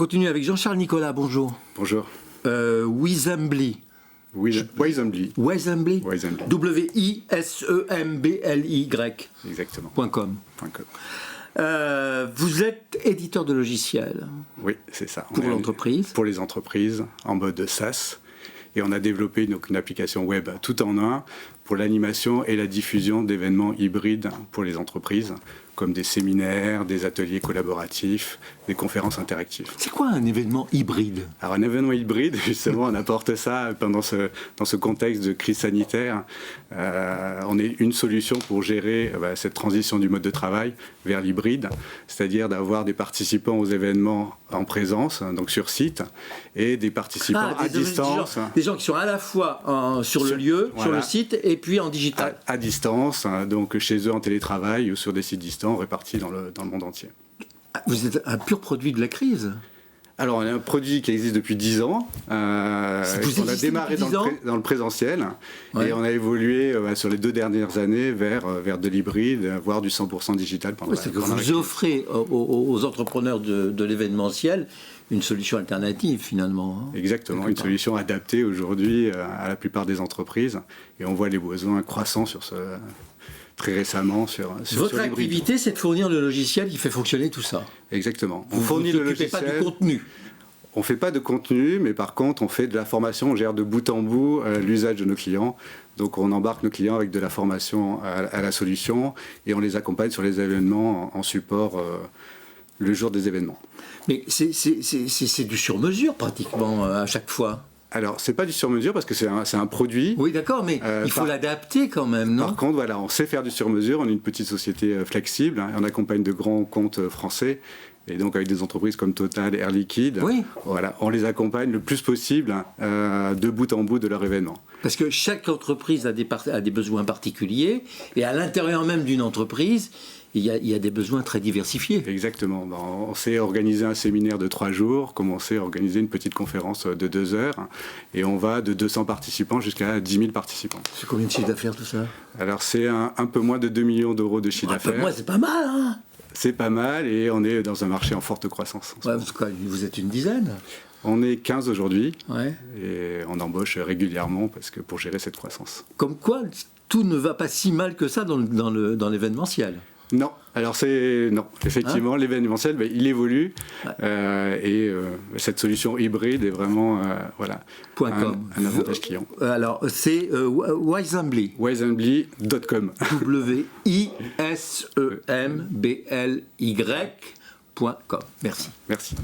continue avec Jean-Charles Nicolas, bonjour. Bonjour. Wisembly. Wisembly. Wisembly. Wisembly. W-I-S-E-M-B-L-Y. Exactement. .com. .com. Vous êtes éditeur de logiciels. Oui, c'est ça. Pour l'entreprise. Pour les entreprises, en mode SaaS. Et on a développé donc, une application web tout en un pour l'animation et la diffusion d'événements hybrides pour les entreprises, comme des séminaires, des ateliers collaboratifs, des conférences interactives. C'est quoi un événement hybride ? Alors un événement hybride, justement, on apporte ça dans ce contexte de crise sanitaire. On est une solution pour gérer cette transition du mode de travail vers l'hybride, c'est-à-dire d'avoir des participants aux événements en présence, donc sur site, et des participants à distance. Des gens qui sont à la fois sur le lieu, voilà, sur le site, et puis en digital. À distance, donc chez eux en télétravail ou sur des sites distants répartis dans le monde entier. Vous êtes un pur produit de la crise. Alors, on a un produit qui existe depuis 10 ans. On a démarré dans le présentiel, ouais, et on a évolué sur les 2 dernières années vers de l'hybride, voire du 100% digital. C'est que vous offrez aux entrepreneurs de l'événementiel une solution alternative, finalement. Exactement, une solution adaptée aujourd'hui à la plupart des entreprises. Et on voit les besoins croissants sur ce... très récemment sur Votre activité, c'est de fournir le logiciel qui fait fonctionner tout ça. Exactement. On fournit le logiciel. Vous ne pas du contenu. On ne fait pas de contenu, mais par contre, on fait de la formation, on gère de bout en bout l'usage de nos clients. Donc on embarque nos clients avec de la formation à la solution et on les accompagne sur les événements en support le jour des événements. Mais c'est du sur-mesure pratiquement à chaque fois. Alors, c'est pas du sur-mesure parce que c'est un produit. Oui, d'accord, mais il faut l'adapter quand même, non ? Par contre, voilà, on sait faire du sur-mesure. On est une petite société flexible. On accompagne de grands comptes français. Et donc, avec des entreprises comme Total, Air Liquide, oui, voilà, on les accompagne le plus possible de bout en bout de leur événement. Parce que chaque entreprise a des besoins particuliers. Et à l'intérieur même d'une entreprise, il y a des besoins très diversifiés. Exactement. On sait organiser un séminaire de 3 jours, comme on sait organiser une petite conférence de 2 heures. Et on va de 200 participants jusqu'à 10 000 participants. C'est combien de chiffre d'affaires tout ça ? Alors c'est un peu moins de 2 millions d'euros de chiffre d'affaires. Moi, c'est pas mal, hein ? C'est pas mal et on est dans un marché en forte croissance. Ouais, vous êtes une dizaine ? On est 15 aujourd'hui, ouais, et on embauche régulièrement pour gérer cette croissance. Comme quoi, tout ne va pas si mal que ça dans l'événementiel. Non, alors non, effectivement, l'événementiel, il évolue, ouais, et cette solution hybride est vraiment un avantage client. Alors, c'est Wisembly. Wisembly.com. W-I-S-E-M-B-L-Y.com. Merci. Merci.